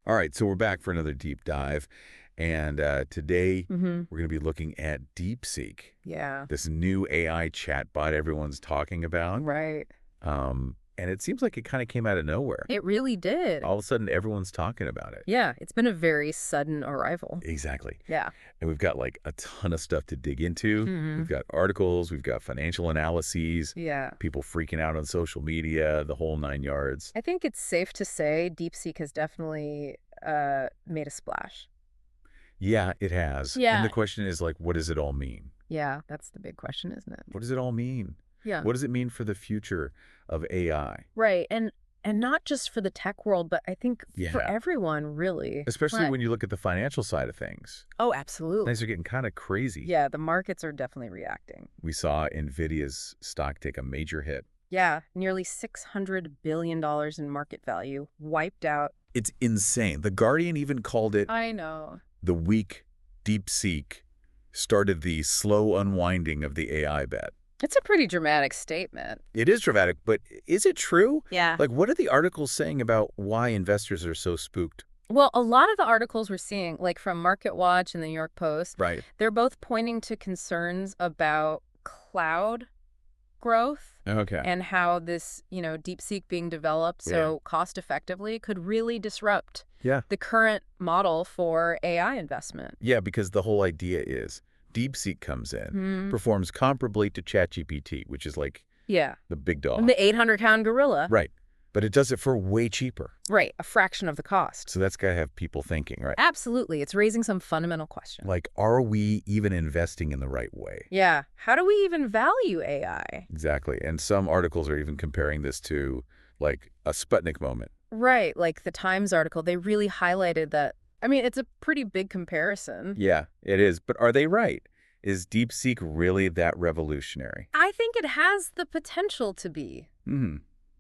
All right, so we're back for another deep dive. And today we're going to be looking at DeepSeek, Yeah. this new AI chatbot everyone's talking about. Right. And it seems like it kind of came out of nowhere. It really did. All of a sudden, everyone's talking about it. Yeah, it's been a very sudden arrival. Exactly. Yeah. And we've got like a ton of stuff to dig into. Mhm. We've got articles, we've got financial analyses, Yeah. people freaking out on social media, the whole 9 yards. I think it's safe to say DeepSeek has definitely made a splash. Yeah, it has. And Yeah. the question is like, what does it all mean? Yeah, that's the big question, isn't it? What does it all mean? Yeah. What does it mean for the future of AI? Right. And not just for the tech world, but I think for Yeah. everyone, really. Especially Right. when you look at the financial side of things. Oh, absolutely. Things are getting kind of crazy. Yeah, the markets are definitely reacting. We saw Nvidia's stock take a major hit. Yeah, nearly $600 billion in market value wiped out. It's insane. The Guardian even called it I know. the weak DeepSeek started the slow unwinding of the AI bet. It's a pretty dramatic statement. It is dramatic, but is it true? Yeah. Like, what are the articles saying about why investors are so spooked? Well, a lot of the articles we're seeing, like from MarketWatch and the New York Post, Right. they're both pointing to concerns about cloud growth Okay. and how this, DeepSeek being developed so cost effectively could really disrupt Yeah. the current model for AI investment. Yeah, because the whole idea is DeepSeek comes in, performs comparably to ChatGPT, which is like Yeah. the big dog. And the 800-pound gorilla. Right. But it does it for way cheaper. Right. A fraction of the cost. So that's got to have people thinking, right? Absolutely. It's raising some fundamental questions. Like, are we even investing in the right way? Yeah. How do we even value AI? Exactly. And some articles are even comparing this to like a Sputnik moment. Right. Like the Times article, they really highlighted that. I mean, it's a pretty big comparison. Yeah, it is. But are they right? Is DeepSeek really that revolutionary? I think it has the potential to be.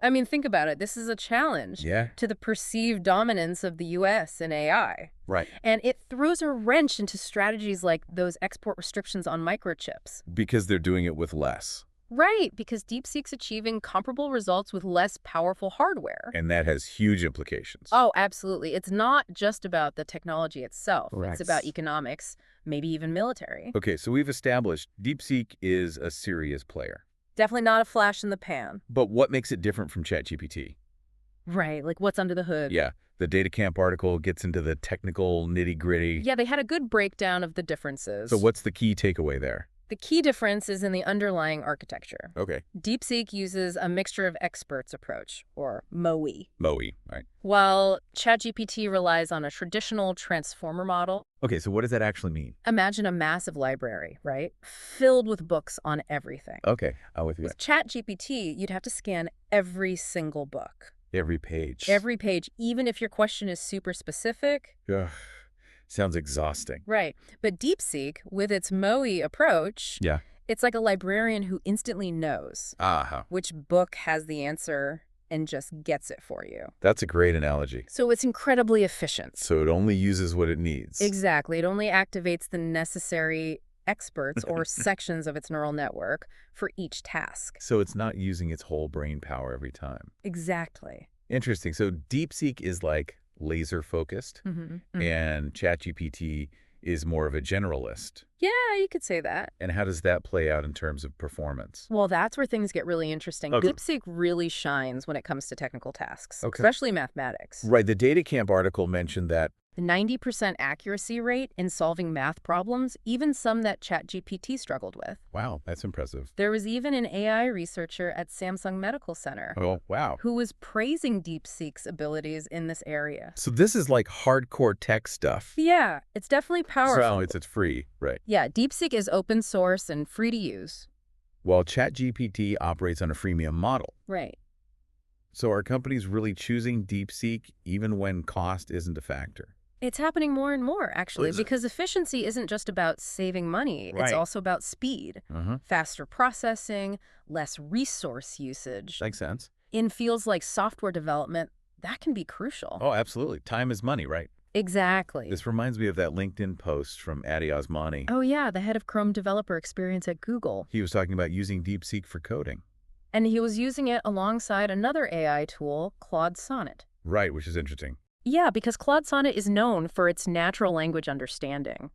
I mean, think about it. This is a challenge to the perceived dominance of the U.S. in AI. Right. And it throws a wrench into strategies like those export restrictions on microchips. Because they're doing it with less. Right, because DeepSeek's achieving comparable results with less powerful hardware. And that has huge implications. Oh, absolutely. It's not just about the technology itself. Correct. It's about economics, maybe even military. Okay, so we've established DeepSeek is a serious player. Definitely not a flash in the pan. But what makes it different from ChatGPT? Right, like what's under the hood. Yeah, the Data Camp article gets into the technical nitty-gritty. Yeah, they had a good breakdown of the differences. So what's the key takeaway there? The key difference is in the underlying architecture. Okay. DeepSeek uses a mixture of experts approach, or MOE, MOE, right? while ChatGPT relies on a traditional transformer model. Okay, so what does that actually mean? Imagine a massive library, right? Filled with books on everything. Okay, I'm with you. With ChatGPT, you'd have to scan every single book. Every page. Every page, even if your question is super specific. Ugh, sounds exhausting. Right. But DeepSeek, with its MOE approach, it's like a librarian who instantly knows which book has the answer and just gets it for you. That's a great analogy. So it's incredibly efficient. So it only uses what it needs. Exactly. It only activates the necessary experts or sections of its neural network for each task. So it's not using its whole brain power every time. Exactly. Interesting. So DeepSeek is like laser focused and ChatGPT is more of a generalist. Yeah, you could say that. And how does that play out in terms of performance? Well, that's where things get really interesting. Okay. DeepSeek really shines when it comes to technical tasks, Okay. especially mathematics. Right. The Data Camp article mentioned that. The 90% accuracy rate in solving math problems, even some that ChatGPT struggled with. Wow, that's impressive. There was even an AI researcher at Samsung Medical Center Oh, wow. who was praising DeepSeek's abilities in this area. So this is like hardcore tech stuff. Yeah, it's definitely powerful. So it's free, right? Yeah, DeepSeek is open source and free to use. While ChatGPT operates on a freemium model. Right. So are companies really choosing DeepSeek even when cost isn't a factor? It's happening more and more, actually, Is it? because efficiency isn't just about saving money. Right. It's also about speed, faster processing, less resource usage. Makes sense. In fields like software development, that can be crucial. Oh, absolutely. Time is money, right? Exactly. This reminds me of that LinkedIn post from Adi Osmani. Oh, yeah, the head of Chrome developer experience at Google. He was talking about using DeepSeek for coding. And he was using it alongside another AI tool, Claude Sonnet. Right, which is interesting. Yeah, because Claude Sonnet is known for its natural language understanding.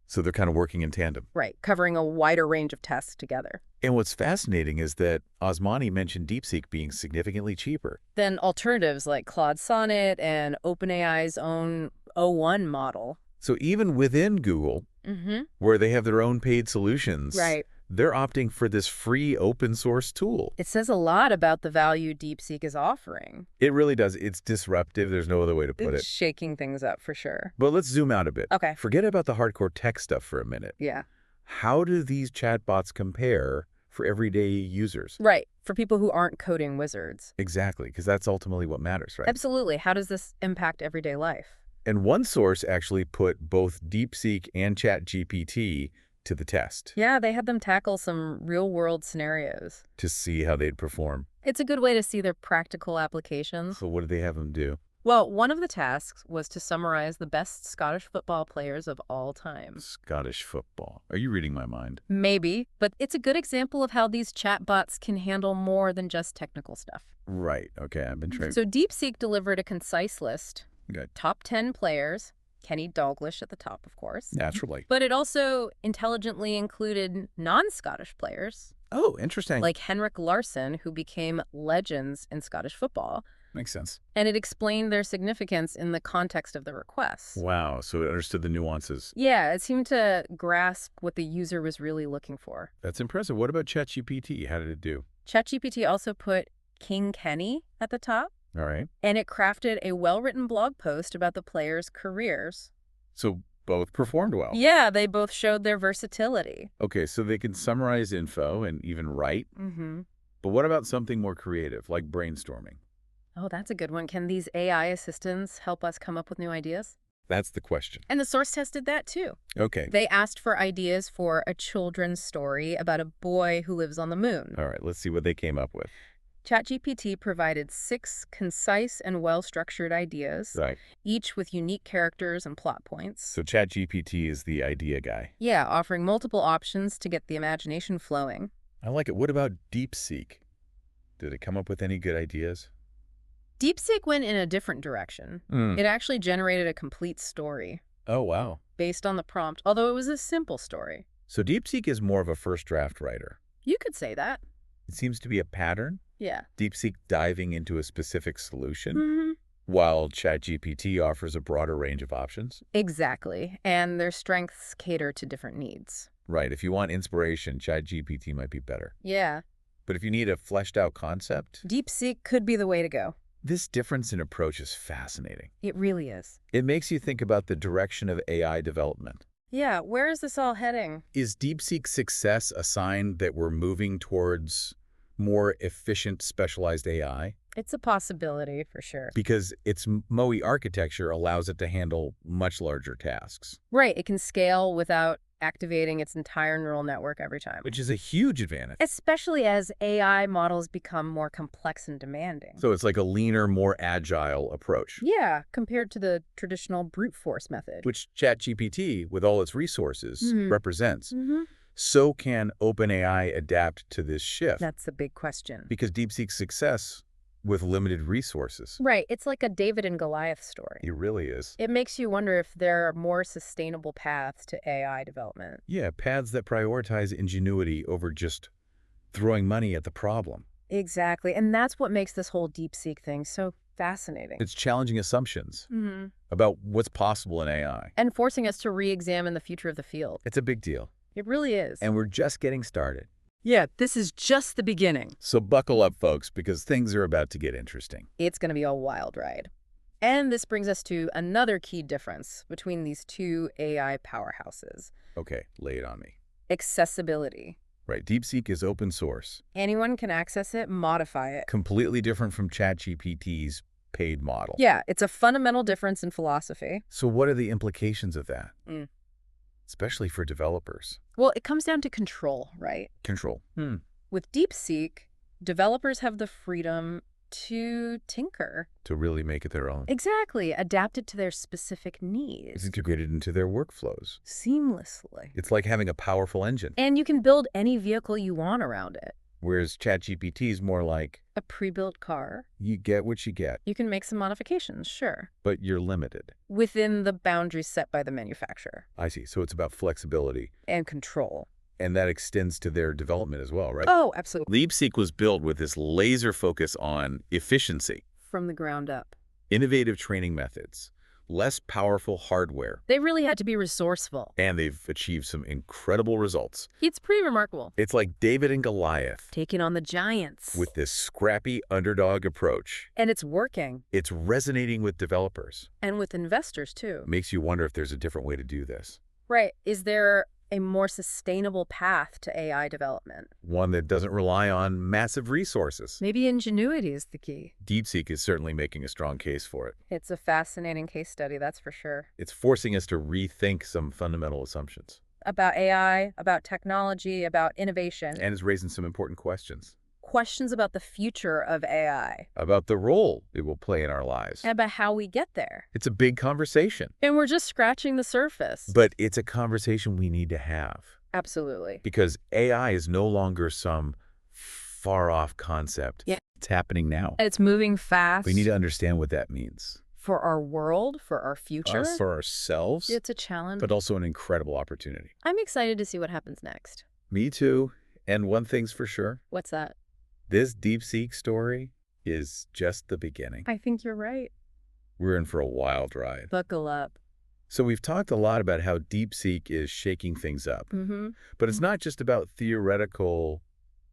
So they're kind of working in tandem. Right, covering a wider range of tasks together. And what's fascinating is that Osmani mentioned DeepSeek being significantly cheaper Then alternatives like Claude Sonnet and OpenAI's own O1 model. So even within Google, where they have their own paid solutions, right, they're opting for this free open source tool. It says a lot about the value DeepSeek is offering. It really does. It's disruptive. There's no other way to put it. Shaking things up for sure. But let's zoom out a bit. Okay. Forget about the hardcore tech stuff for a minute. Yeah. How do these chatbots compare for everyday users? Right. For people who aren't coding wizards. Exactly, because that's ultimately what matters, right? Absolutely. How does this impact everyday life? And one source actually put both DeepSeek and ChatGPT to the test. Yeah, they had them tackle some real-world scenarios. To see how they'd perform. It's a good way to see their practical applications. So what did they have them do? Well, one of the tasks was to summarize the best Scottish football players of all time. Scottish football. Are you reading my mind? Maybe, but it's a good example of how these chatbots can handle more than just technical stuff. Right. Okay, I've been trained. So DeepSeek delivered a concise list. Good. Top 10 players. Kenny Dalglish at the top, of course. Naturally. But it also intelligently included non-Scottish players. Oh, interesting. Like Henrik Larsson, who became legends in Scottish football. Makes sense. And it explained their significance in the context of the request. Wow, so it understood the nuances. Yeah, it seemed to grasp what the user was really looking for. That's impressive. What about ChatGPT? How did it do? ChatGPT also put King Kenny at the top. All right. And it crafted a well-written blog post about the players' careers. So both performed well. Yeah, they both showed their versatility. Okay, so they can summarize info and even write. But what about something more creative, like brainstorming? Oh, that's a good one. Can these AI assistants help us come up with new ideas? That's the question. And the source tested that, too. Okay. They asked for ideas for a children's story about a boy who lives on the moon. All right, let's see what they came up with. ChatGPT provided 6 concise and well-structured ideas, right, each with unique characters and plot points. So ChatGPT is the idea guy. Yeah, offering multiple options to get the imagination flowing. I like it. What about DeepSeek? Did it come up with any good ideas? DeepSeek went in a different direction. It actually generated a complete story. Oh, wow. Based on the prompt, although it was a simple story. So DeepSeek is more of a first draft writer. You could say that. It seems to be a pattern. Yeah. DeepSeek diving into a specific solution, while ChatGPT offers a broader range of options. Exactly. And their strengths cater to different needs. Right. If you want inspiration, ChatGPT might be better. Yeah. But if you need a fleshed out concept, DeepSeek could be the way to go. This difference in approach is fascinating. It really is. It makes you think about the direction of AI development. Yeah, where is this all heading? Is DeepSeek's success a sign that we're moving towards more efficient, specialized AI? It's a possibility, for sure. Because its MOE architecture allows it to handle much larger tasks. Right, it can scale without activating its entire neural network every time. Which is a huge advantage. Especially as AI models become more complex and demanding. So it's like a leaner, more agile approach. Yeah, compared to the traditional brute force method. Which ChatGPT, with all its resources, represents. So can OpenAI adapt to this shift? That's the big question. Because DeepSeek's success with limited resources. Right. It's like a David and Goliath story. It really is. It makes you wonder if there are more sustainable paths to AI development. Yeah, paths that prioritize ingenuity over just throwing money at the problem. Exactly. And that's what makes this whole DeepSeek thing so fascinating. It's challenging assumptions about what's possible in AI. And forcing us to re-examine the future of the field. It's a big deal. It really is. And we're just getting started. Yeah, this is just the beginning. So buckle up, folks, because things are about to get interesting. It's going to be a wild ride. And this brings us to another key difference between these two AI powerhouses. Okay, lay it on me. Accessibility. Right, DeepSeek is open source. Anyone can access it, modify it. Completely different from ChatGPT's paid model. Yeah, it's a fundamental difference in philosophy. So what are the implications of that? Especially for developers. Well, it comes down to control, right? Control. With DeepSeek, developers have the freedom to tinker. To really make it their own. Exactly. Adapt it to their specific needs. It's integrated into their workflows. Seamlessly. It's like having a powerful engine. And you can build any vehicle you want around it. Whereas ChatGPT is more like a pre-built car. You get what you get. You can make some modifications, sure. But you're limited. Within the boundaries set by the manufacturer. I see. So it's about flexibility. And control. And that extends to their development as well, right? Oh, absolutely. DeepSeek was built with this laser focus on efficiency. From the ground up. Innovative training methods. Less powerful hardware. They really had to be resourceful. And they've achieved some incredible results. It's pretty remarkable. It's like David and Goliath. Taking on the giants. With this scrappy underdog approach. And it's working. It's resonating with developers. And with investors, too. Makes you wonder if there's a different way to do this. Right. Is there a more sustainable path to AI development? One that doesn't rely on massive resources. Maybe ingenuity is the key. DeepSeek is certainly making a strong case for it. It's a fascinating case study, that's for sure. It's forcing us to rethink some fundamental assumptions. About AI, about technology, about innovation. And it's raising some important questions. Questions about the future of AI. About the role it will play in our lives. And about how we get there. It's a big conversation. And we're just scratching the surface. But it's a conversation we need to have. Absolutely. Because AI is no longer some far-off concept. Yeah. It's happening now. It's moving fast. We need to understand what that means. For our world, for our future. For ourselves. It's a challenge. But also an incredible opportunity. I'm excited to see what happens next. Me too. And one thing's for sure. What's that? This DeepSeek story is just the beginning. I think you're right. We're in for a wild ride. Buckle up. So we've talked a lot about how DeepSeek is shaking things up. But it's not just about theoretical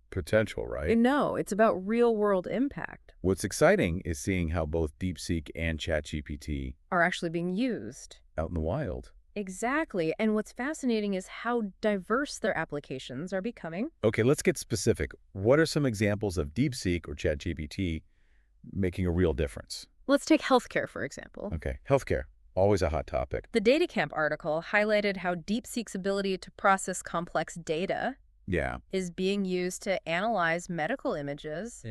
potential, right? No, it's about real-world impact. What's exciting is seeing how both DeepSeek and ChatGPT are actually being used. Out in the wild. Exactly. And what's fascinating is how diverse their applications are becoming. Okay, let's get specific. What are some examples of DeepSeek or ChatGPT making a real difference? Let's take healthcare, for example. Okay, healthcare. Always a hot topic. The DataCamp article highlighted how DeepSeek's ability to process complex data is being used to analyze medical images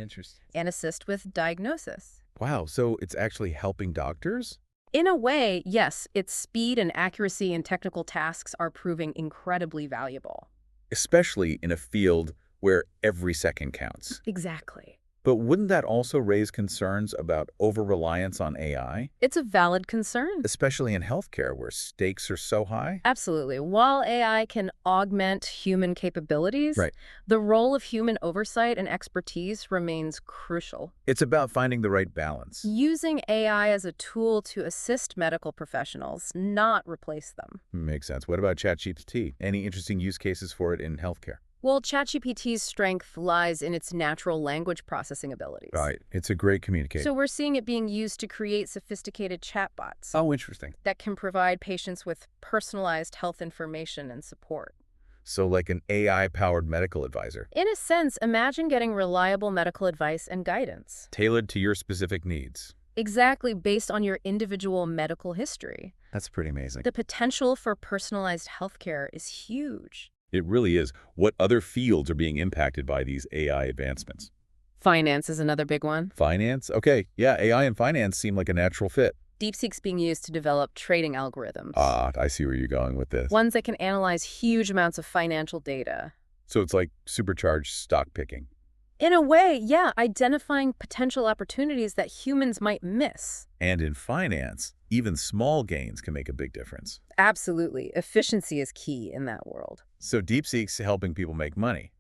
and assist with diagnosis. Wow, so it's actually helping doctors? In a way, yes, its speed and accuracy in technical tasks are proving incredibly valuable. Especially in a field where every second counts. Exactly. But wouldn't that also raise concerns about over-reliance on AI? It's a valid concern. Especially in healthcare, where stakes are so high? Absolutely. While AI can augment human capabilities, the role of human oversight and expertise remains crucial. It's about finding the right balance. Using AI as a tool to assist medical professionals, not replace them. Makes sense. What about ChatGPT? Any interesting use cases for it in healthcare? Well, ChatGPT's strength lies in its natural language processing abilities. Right. It's a great communicator. So we're seeing it being used to create sophisticated chatbots. Oh, interesting. That can provide patients with personalized health information and support. So like an AI-powered medical advisor. In a sense, imagine getting reliable medical advice and guidance. Tailored to your specific needs. Exactly, based on your individual medical history. That's pretty amazing. The potential for personalized healthcare is huge. It really is. What other fields are being impacted by these AI advancements? Finance is another big one. Finance? Okay. Yeah, AI and finance seem like a natural fit. DeepSeek's being used to develop trading algorithms. Ah, I see where you're going with this. Ones that can analyze huge amounts of financial data. So it's like supercharged stock picking. In a way, yeah, identifying potential opportunities that humans might miss. And in finance, even small gains can make a big difference. Absolutely. Efficiency is key in that world. So DeepSeek's helping people make money.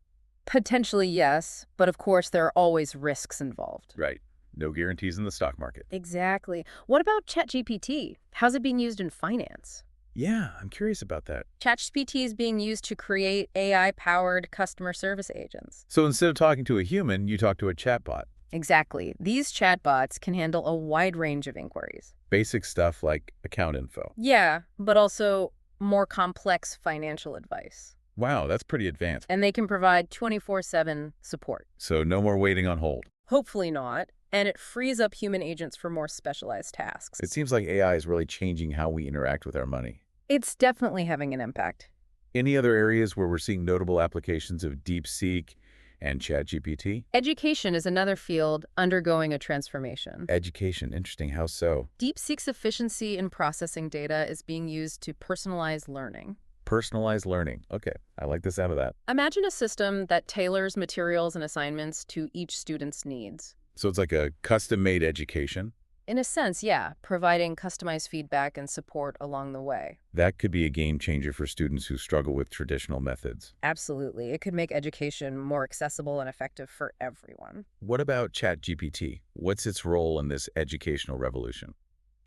Potentially, yes. But of course, there are always risks involved. Right. No guarantees in the stock market. Exactly. What about ChatGPT? How's it being used in finance? Yeah, I'm curious about that. ChatGPT is being used to create AI-powered customer service agents. So instead of talking to a human, you talk to a chatbot. Exactly. These chatbots can handle a wide range of inquiries. Basic stuff like account info. Yeah, but also more complex financial advice. Wow, that's pretty advanced. And they can provide 24/7 support. So no more waiting on hold. Hopefully not. And it frees up human agents for more specialized tasks. It seems like AI is really changing how we interact with our money. It's definitely having an impact. Any other areas where we're seeing notable applications of DeepSeek and ChatGPT? Education is another field undergoing a transformation. Education, interesting. How so? DeepSeek's efficiency in processing data is being used to personalize learning. Personalized learning. Okay, I like the sound of that. Imagine a system that tailors materials and assignments to each student's needs. So it's like a custom-made education? In a sense, yeah, providing customized feedback and support along the way. That could be a game changer for students who struggle with traditional methods. Absolutely. It could make education more accessible and effective for everyone. What about ChatGPT? What's its role in this educational revolution?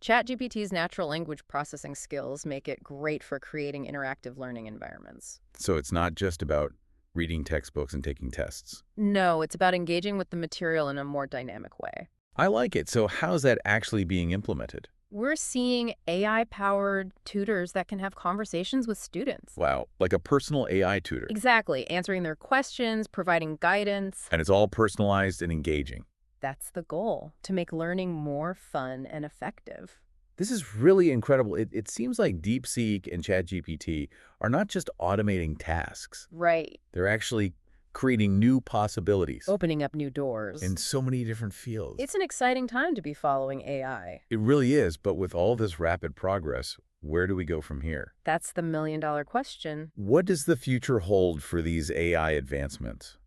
ChatGPT's natural language processing skills make it great for creating interactive learning environments. So it's not just about reading textbooks and taking tests. No, it's about engaging with the material in a more dynamic way. I like it. So how's that actually being implemented? We're seeing AI-powered tutors that can have conversations with students. Wow, like a personal AI tutor. Exactly, answering their questions, providing guidance. And it's all personalized and engaging. That's the goal, to make learning more fun and effective. This is really incredible. It seems like DeepSeek and ChatGPT are not just automating tasks. Right. They're actually creating new possibilities. Opening up new doors. In so many different fields. It's an exciting time to be following AI. It really is, but with all this rapid progress, where do we go from here? That's the million-dollar question. What does the future hold for these AI advancements?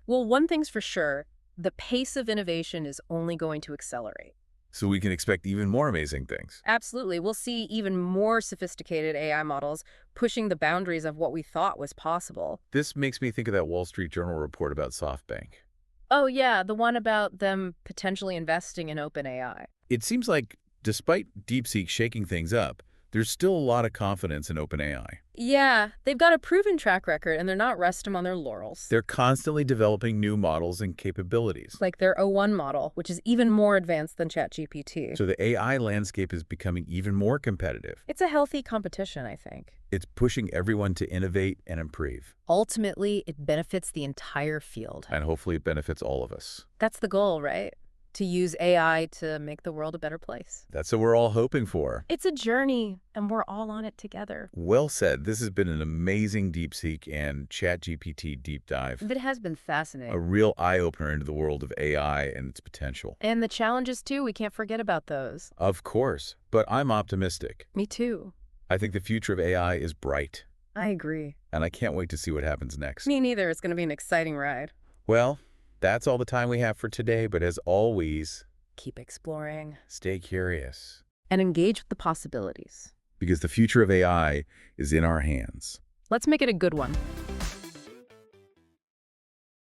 Well, one thing's for sure, the pace of innovation is only going to accelerate. So we can expect even more amazing things. Absolutely. We'll see even more sophisticated AI models pushing the boundaries of what we thought was possible. This makes me think of that Wall Street Journal report about SoftBank. Oh, yeah, the one about them potentially investing in OpenAI. It seems like, despite DeepSeek shaking things up, there's still a lot of confidence in OpenAI. Yeah, they've got a proven track record, and they're not resting on their laurels. They're constantly developing new models and capabilities. Like their O1 model, which is even more advanced than ChatGPT. So the AI landscape is becoming even more competitive. It's a healthy competition, I think. It's pushing everyone to innovate and improve. Ultimately, it benefits the entire field. And hopefully it benefits all of us. That's the goal, right? To use AI to make the world a better place. That's what we're all hoping for. It's a journey, and we're all on it together. Well said. This has been an amazing DeepSeek and ChatGPT deep dive. It has been fascinating. A real eye-opener into the world of AI and its potential. And the challenges, too. We can't forget about those. Of course. But I'm optimistic. Me too. I think the future of AI is bright. I agree. And I can't wait to see what happens next. Me neither. It's going to be an exciting ride. Well, that's all the time we have for today, but as always, keep exploring. Stay curious. And engage with the possibilities. Because the future of AI is in our hands. Let's make it a good one.